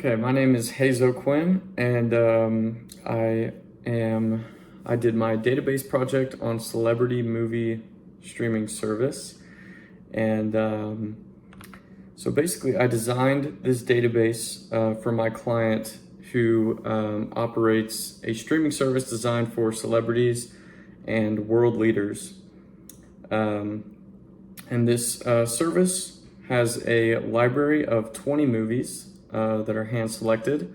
Okay, my name is Hazel Quinn, and I did my database project on celebrity movie streaming service, and so basically I designed this database for my client who operates a streaming service designed for celebrities and world leaders. And this service has a library of 20 movies that are hand selected.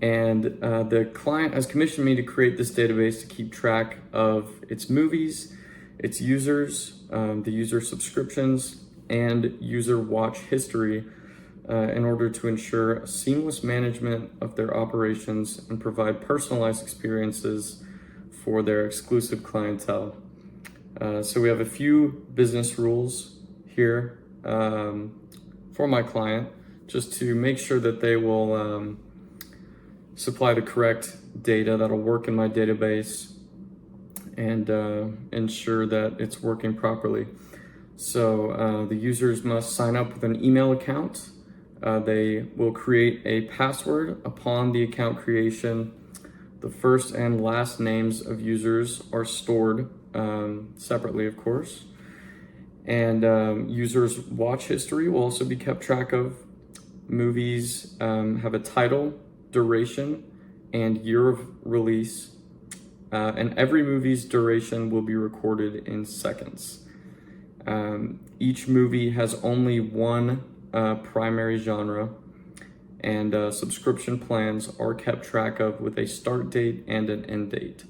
And the client has commissioned me to create this database to keep track of its movies, its users, the user subscriptions, and user watch history in order to ensure a seamless management of their operations and provide personalized experiences for their exclusive clientele. So we have a few business rules here for my client, just to make sure that they will supply the correct data that'll work in my database and ensure that it's working properly. So the users must sign up with an email account. They will create a password upon the account creation. The first and last names of users are stored separately, of course. And users' watch history will also be kept track of. Movies have a title, duration, and year of release, and every movie's duration will be recorded in seconds. Each movie has only one primary genre, and subscription plans are kept track of with a start date and an end date.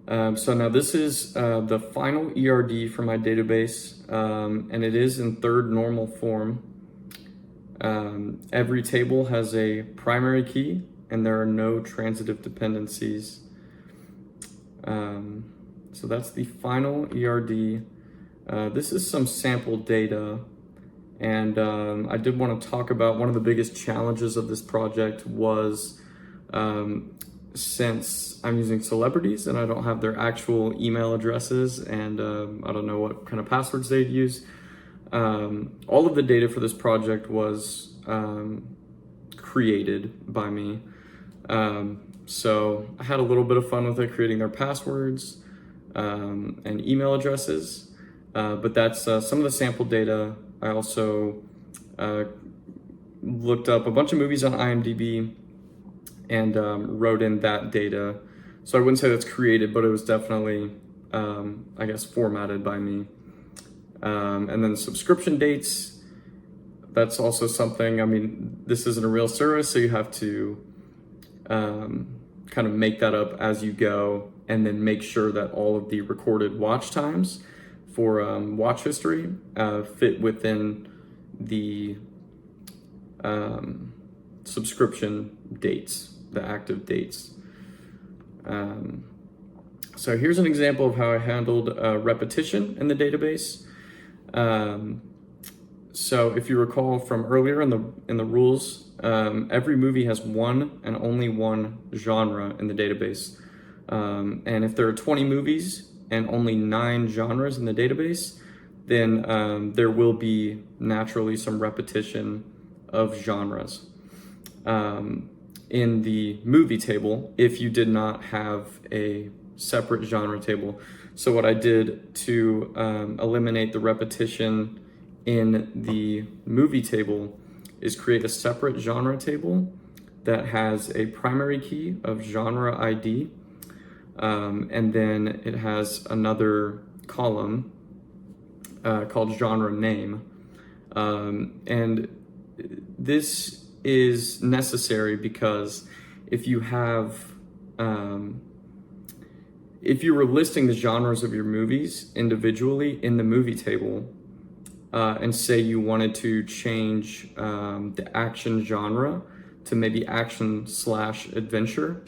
So now this is the final ERD for my database, and it is in third normal form. Every table has a primary key, and there are no transitive dependencies. So that's the final ERD. This is some sample data, and I did want to talk about one of the biggest challenges of this project was since I'm using celebrities and I don't have their actual email addresses, and I don't know what kind of passwords they'd use. All of the data for this project was created by me. So I had a little bit of fun with it, creating their passwords and email addresses. But that's some of the sample data. I also looked up a bunch of movies on IMDb and wrote in that data. So I wouldn't say that's created, but it was definitely, I guess, formatted by me. And then the subscription dates, that's also something, I mean, this isn't a real service, so you have to kind of make that up as you go, and then make sure that all of the recorded watch times for watch history fit within the subscription dates, the active dates. So here's an example of how I handled repetition in the database. So if you recall from earlier in the rules, every movie has one and only one genre in the database. And if there are 20 movies and only 9 genres in the database, then there will be naturally some repetition of genres in the movie table if you did not have a separate genre table. So what I did to eliminate the repetition in the movie table is create a separate genre table that has a primary key of genre ID, and then it has another column called genre name. And this is necessary because if you have if you were listing the genres of your movies individually in the movie table, and say you wanted to change the action genre to maybe action/adventure,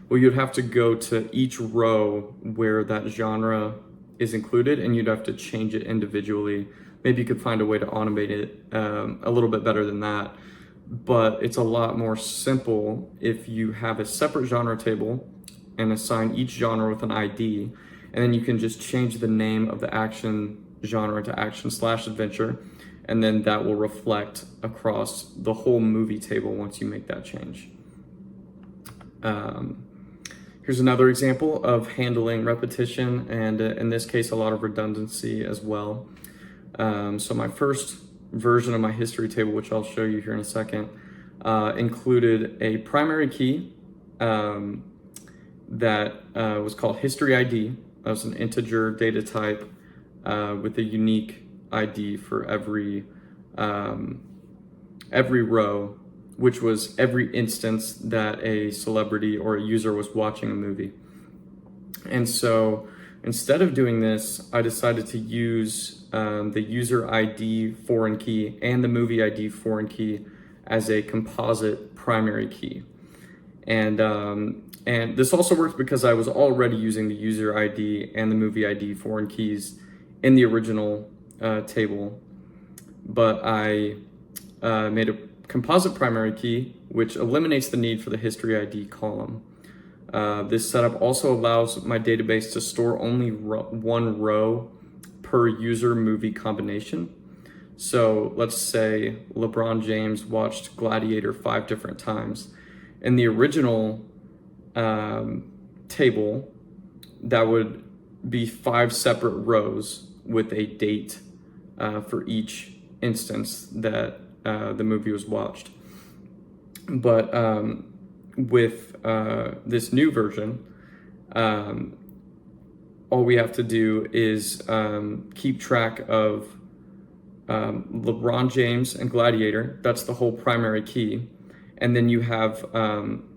well, you'd have to go to each row where that genre is included, and you'd have to change it individually. Maybe you could find a way to automate it a little bit better than that, but it's a lot more simple if you have a separate genre table and assign each genre with an ID, and then you can just change the name of the action genre to action/adventure, and then that will reflect across the whole movie table once you make that change. Here's another example of handling repetition, and in this case, a lot of redundancy as well. So my first version of my history table, which I'll show you here in a second, included a primary key that was called history ID. That was an integer data type with a unique ID for every row, which was every instance that a celebrity or a user was watching a movie. And so instead of doing this, I decided to use the user ID foreign key and the movie ID foreign key as a composite primary key. And this also works because I was already using the user ID and the movie ID foreign keys in the original table, but I made a composite primary key, which eliminates the need for the history ID column. This setup also allows my database to store only one row per user movie combination. So let's say LeBron James watched Gladiator 5 different times. In the original table, that would be 5 separate rows with a date for each instance that the movie was watched. But with this new version, all we have to do is keep track of LeBron James and Gladiator. That's the whole primary key. And then you have,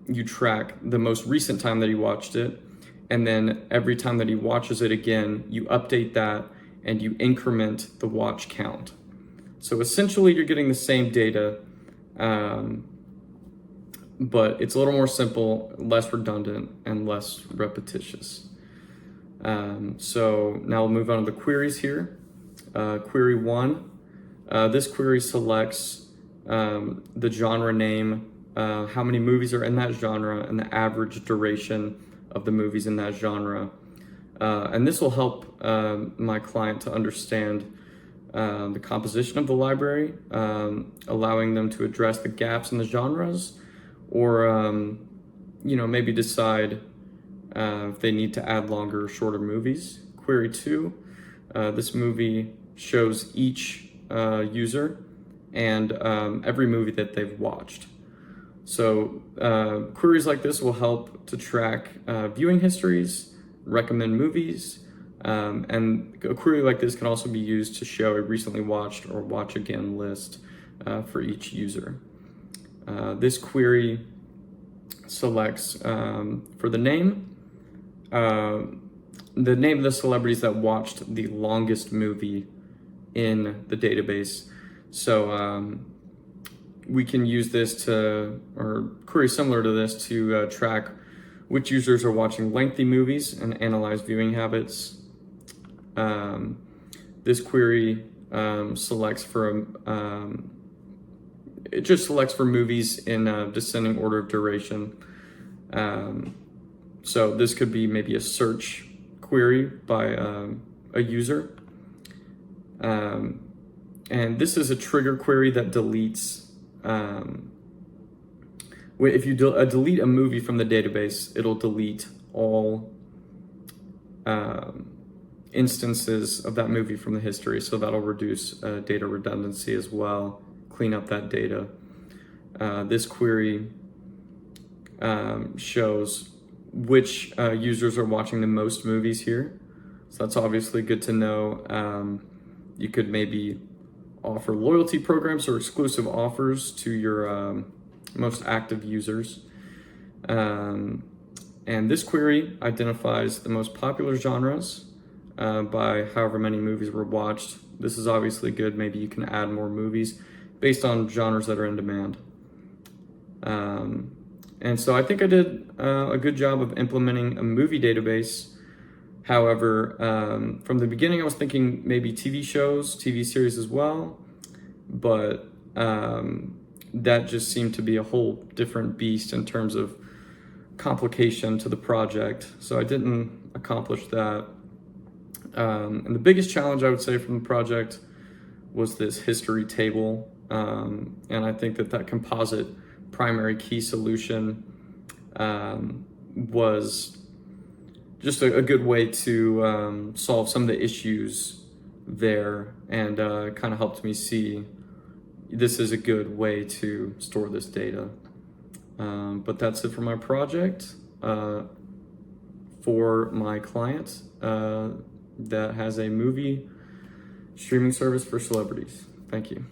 you track the most recent time that he watched it. And then every time that he watches it again, you update that and you increment the watch count. So essentially you're getting the same data, but it's a little more simple, less redundant, and less repetitious. So now we'll move on to the queries here. Query 1, this query selects the genre name, how many movies are in that genre, and the average duration of the movies in that genre. And this will help my client to understand the composition of the library, allowing them to address the gaps in the genres, or maybe decide if they need to add longer or shorter movies. Query 2, this movie shows each user and every movie that they've watched. So queries like this will help to track viewing histories, recommend movies, and a query like this can also be used to show a recently watched or watch again list for each user. This query selects for the name of the celebrities that watched the longest movie in the database. So we can use this or query similar to this to track which users are watching lengthy movies and analyze viewing habits. This query selects for it just selects for movies in descending order of duration. So this could be maybe a search query by a user. And this is a trigger query that deletes, if you delete a movie from the database, it'll delete all instances of that movie from the history. So that'll reduce data redundancy as well, clean up that data. This query shows which users are watching the most movies here. So that's obviously good to know. You could maybe offer loyalty programs or exclusive offers to your most active users. And this query identifies the most popular genres by however many movies were watched. This is obviously good. Maybe you can add more movies based on genres that are in demand. And so I think I did a good job of implementing a movie database. However, from the beginning, I was thinking maybe TV shows, TV series as well, but that just seemed to be a whole different beast in terms of complication to the project. So I didn't accomplish that. And the biggest challenge I would say from the project was this history table. And I think that composite primary key solution was just a good way to solve some of the issues there, and kind of helped me see this is a good way to store this data. But that's it for my project for my client that has a movie streaming service for celebrities. Thank you.